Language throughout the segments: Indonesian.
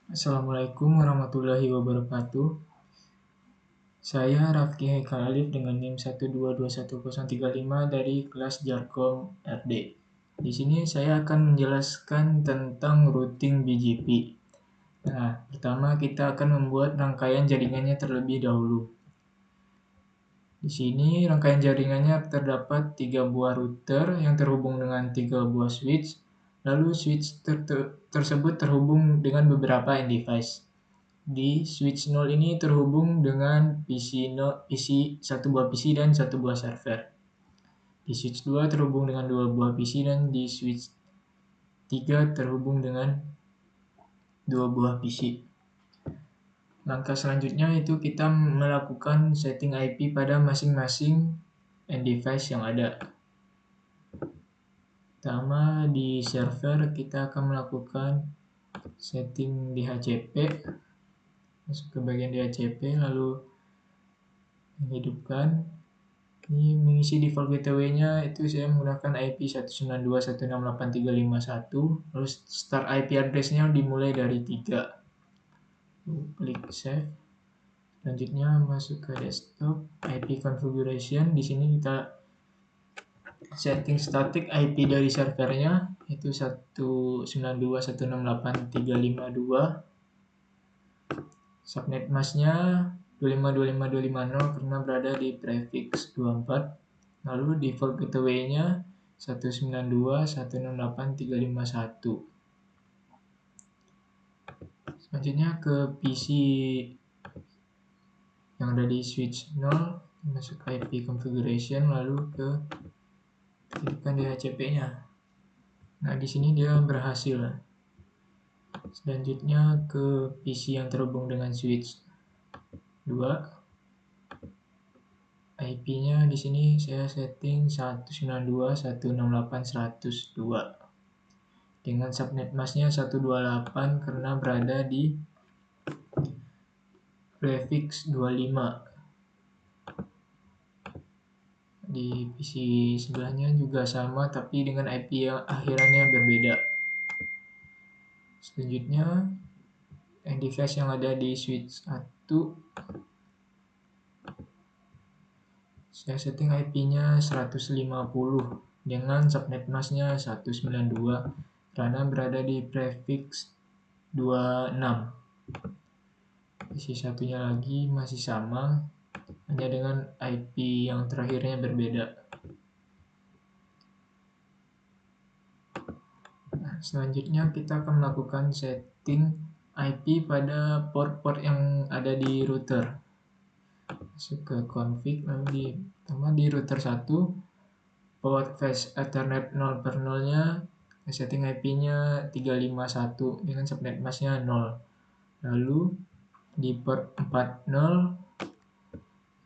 Assalamualaikum warahmatullahi wabarakatuh. Saya Rafki Haikal Alif dengan NIM 1221035 dari kelas Jarkom RD. Di sini saya akan menjelaskan tentang routing BGP. Nah, pertama kita akan membuat rangkaian jaringannya terlebih dahulu. Di sini rangkaian jaringannya terdapat 3 buah router yang terhubung dengan 3 buah switch. Lalu switch tersebut terhubung dengan beberapa end device. Di switch 0 ini terhubung dengan satu buah PC dan satu buah server. Di switch 2 terhubung dengan 2 buah PC dan di switch 3 terhubung dengan 2 buah PC. Langkah selanjutnya itu kita melakukan setting IP pada masing-masing end device yang ada. Pertama di server kita akan melakukan setting DHCP. Masuk ke bagian DHCP lalu menghidupkan. Ini mengisi default gateway-nya itu saya menggunakan IP 192.168.351. Lalu start IP address-nya dimulai dari 3. Klik save. Selanjutnya masuk ke desktop, IP configuration. Di sini kita setting static IP dari servernya itu 192.168.352. Subnet mask-nya 25.25.250 karena berada di prefix 24. Lalu default gateway-nya 192.168.351. Selanjutnya ke PC yang ada di switch 0, masuk ke IP configuration lalu ke aktifkan DHCP-nya. Nah, di sini dia berhasil. Selanjutnya ke PC yang terhubung dengan switch 2. IP-nya di sini saya setting 192.168.102 dengan subnet mask-nya 128 karena berada di prefix 25. Di PC sebelahnya juga sama tapi dengan IP yang akhirannya berbeda. Selanjutnya end device yang ada di switch 1 saya setting IP-nya 150 dengan subnet mask-nya 192 karena berada di prefix 26. Isi satunya lagi masih sama, hanya dengan IP yang terakhirnya berbeda. Nah, selanjutnya kita akan melakukan setting IP pada port-port yang ada di router. Masuk ke config, lalu pertama di router 1 port flash ethernet 0 per 0 nya setting IP-nya 351 dengan subnet mask-nya 0. Lalu di port 40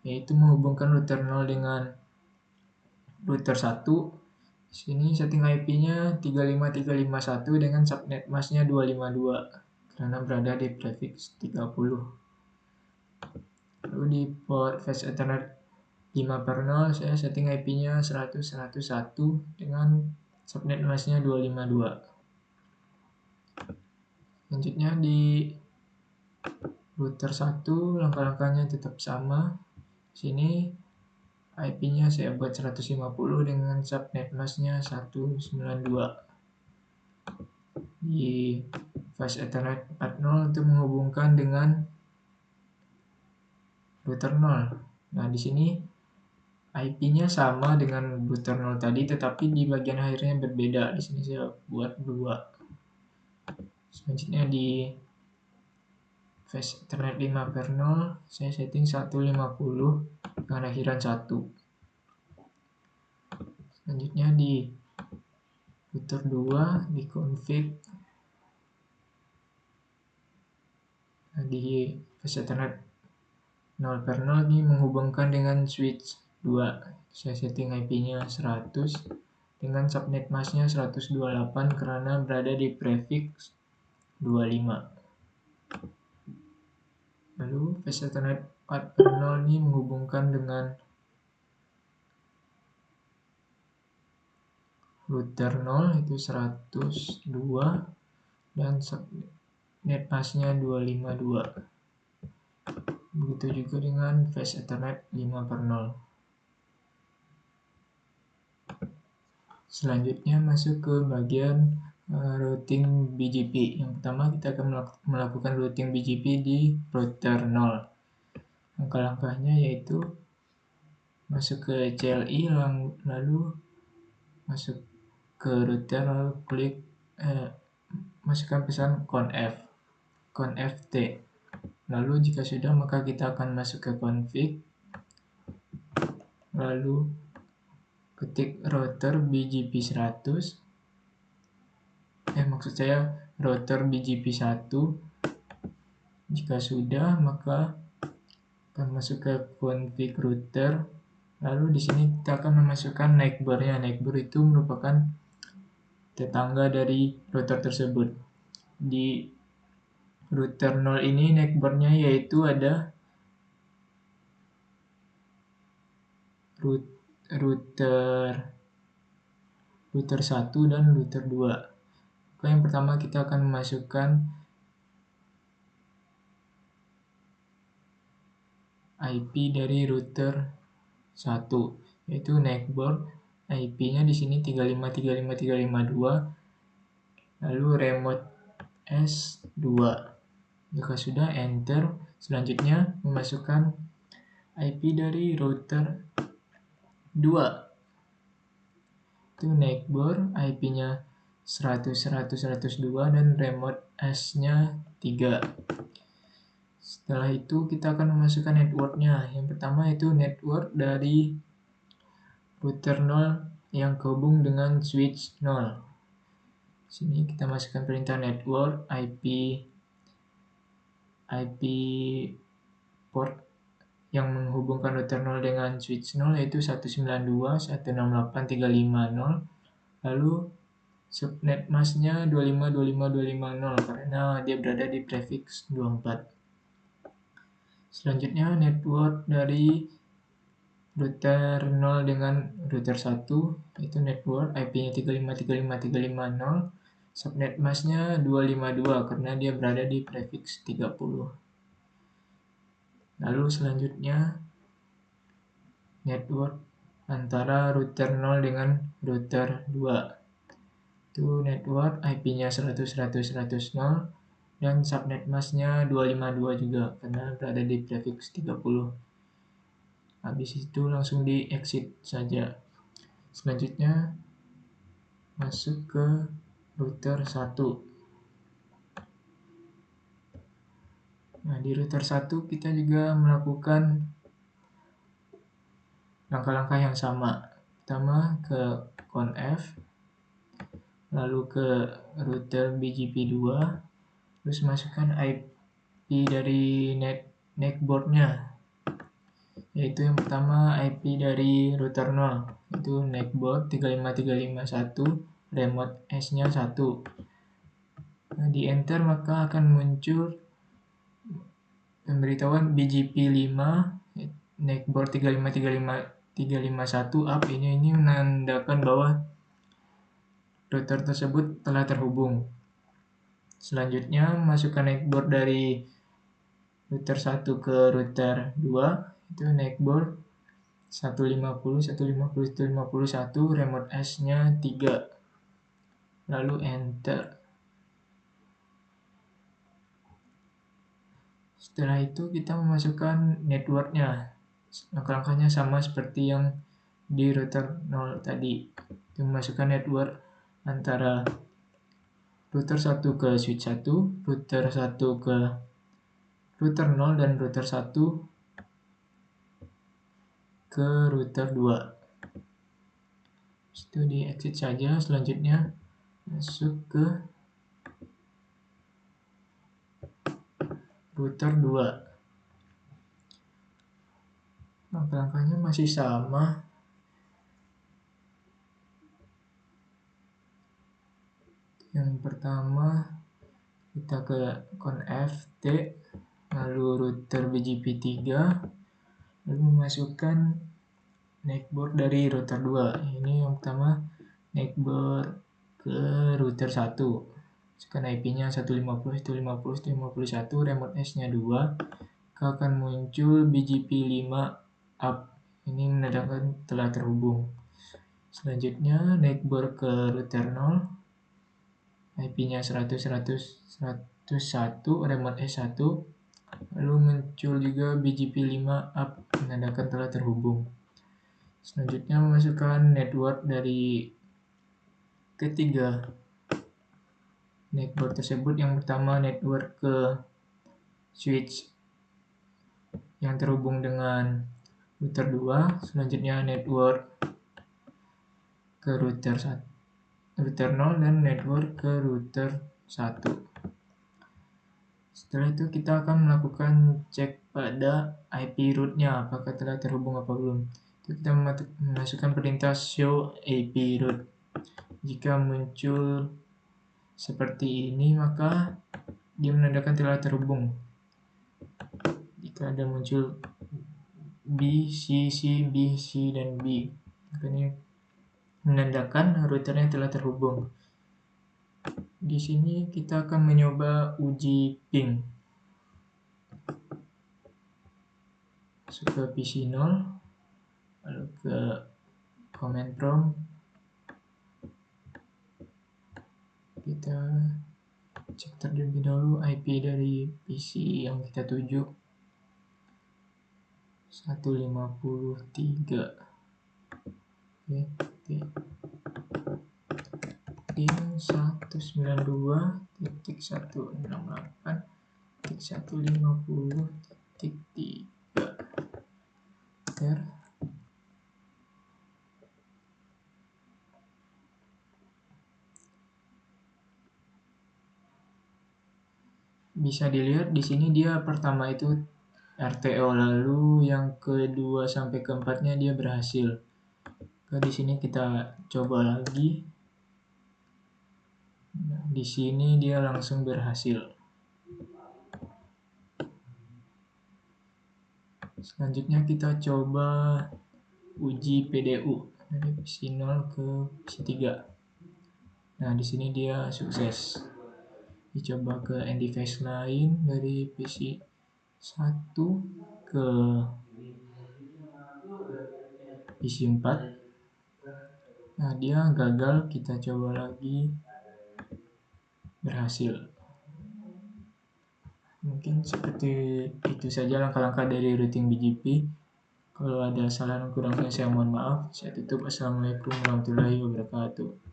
yaitu menghubungkan router 0 dengan router 1. Sini setting IP-nya 35351 dengan subnet mask-nya 252 karena berada di prefix 30. Lalu di port flash ethernet 5 per 0 saya setting IP-nya 100.101 dengan subnet mask-nya 252. Selanjutnya di router 1 langkah-langkahnya tetap sama. Sini IP-nya saya buat 150 dengan subnet mask-nya 192. Di flash ethernet 40 untuk menghubungkan dengan router 0. Nah, di sini IP-nya sama dengan router 0 tadi tetapi di bagian akhirnya berbeda. Di sini saya buat 2. Selanjutnya di flash ethernet 5 per 0 saya setting 150 dengan akhiran 1. Selanjutnya di router 2 di config. Nah, di flash ethernet 0 per 0 ini menghubungkan dengan switch 2. Saya setting IP-nya 100 dengan subnet mask-nya 128 karena berada di prefix 25. Lalu flash ethernet 4 per 0 ini menghubungkan dengan router 0 itu 102 dan netmasknya 252. Begitu juga dengan flash Ethernet 5/0. Selanjutnya masuk ke bagian routing BGP. Yang pertama kita akan melakukan routing BGP di router 0. Langkah-langkahnya yaitu masuk ke CLI, lalu masuk ke router, lalu klik masukkan pesan conft. Lalu jika sudah, maka kita akan masuk ke config, lalu ketik router BGP 100, maksud saya router BGP 1. Jika sudah, maka akan masuk ke config router. Lalu di sini kita akan memasukkan neighbor-nya. Neighbor itu merupakan tetangga dari router tersebut. Di router 0 ini neighbor-nya yaitu ada router 1 dan router 2. Maka yang pertama kita akan memasukkan IP dari router 1, yaitu neighbor. IP-nya di sini 3535352, lalu remote S2. Jika sudah, enter. Selanjutnya memasukkan IP dari router 2. Itu neighbor, IP-nya 100.100.102 dan remote S-nya 3. Setelah itu kita akan memasukkan network-nya. Yang pertama itu network dari router 0 yang kehubung dengan switch 0. Sini kita masukkan perintah network IP port yang menghubungkan router 0 dengan switch 0 yaitu 192.168.350. Lalu subnet masknya 25.25.250 karena dia berada di prefix 24. Selanjutnya network dari router 0 dengan router 1 itu network IP-nya 3535350, subnet masknya 252 karena dia berada di prefix 30. Lalu selanjutnya network antara router 0 dengan router 2. Itu network IP-nya 100.100.100 dan subnet masknya 252 juga karena berada di prefix 30. Habis itu langsung di exit saja. Selanjutnya masuk ke router 1. Nah, di router 1 kita juga melakukan langkah-langkah yang sama. Pertama ke conf, lalu ke router BGP 2, terus masukkan IP dari neckboard-nya. Yaitu yang pertama IP dari router 0, itu neckboard 35351, remote S-nya 1. Nah, di enter maka akan muncul pemberitahuan BGP 5 neckboard 3535351 up. Ini menandakan bahwa router tersebut telah terhubung. Selanjutnya masukkan neckboard dari router 1 ke router 2, itu neckboard 150.150.151, remote S-nya 3. Lalu enter. Setelah itu kita memasukkan network-nya. Langkah-langkahnya sama seperti yang di router 0 tadi. Kita memasukkan network antara router 1 ke switch 1, router 1 ke router 0, dan router 1 ke router 2. Itu di exit saja. Selanjutnya masuk ke router 2. Langkah-langkahnya masih sama. Yang pertama kita ke conft, lalu router BGP 3, lalu memasukkan neckboard dari router 2. Ini yang pertama neckboard ke router 1. Sekarang IP-nya 150.150.151, remote S-nya 2, akan muncul BGP5 up. Ini menandakan telah terhubung. Selanjutnya network ke router 0, IP-nya 100.100.101, remote S1, lalu muncul juga BGP5 up, menandakan telah terhubung. Selanjutnya memasukkan network dari ketiga network tersebut. Yang pertama network ke switch yang terhubung dengan router 2, selanjutnya network ke router 0 dan network ke router 1. Setelah itu kita akan melakukan cek pada IP root-nya apakah telah terhubung apa belum. Itu kita memasukkan perintah show IP root. Jika muncul seperti ini maka dia menandakan telah terhubung. Jika ada muncul B, C, C, B, C, dan B, maka ini menandakan routernya telah terhubung. Di sini kita akan mencoba uji ping. Masuk ke PC 0, lalu ke command prompt. Kita cek terlebih dahulu IP dari PC yang kita tuju. 153. Oke, ping 192.168.150.3. Bisa dilihat di sini dia pertama itu RTO, lalu yang kedua sampai keempatnya dia berhasil. Di sini kita coba lagi. Nah, di sini dia langsung berhasil. Selanjutnya kita coba uji PDU dari PC 0 ke PC 3. Nah, di sini dia sukses. Dicoba ke end device lain dari PC 1 ke PC 4. Nah, dia gagal, kita coba lagi, berhasil. Mungkin seperti itu saja langkah-langkah dari routing BGP. Kalau ada salah dan kurangnya saya mohon maaf. Saya tutup. Assalamualaikum warahmatullahi wabarakatuh.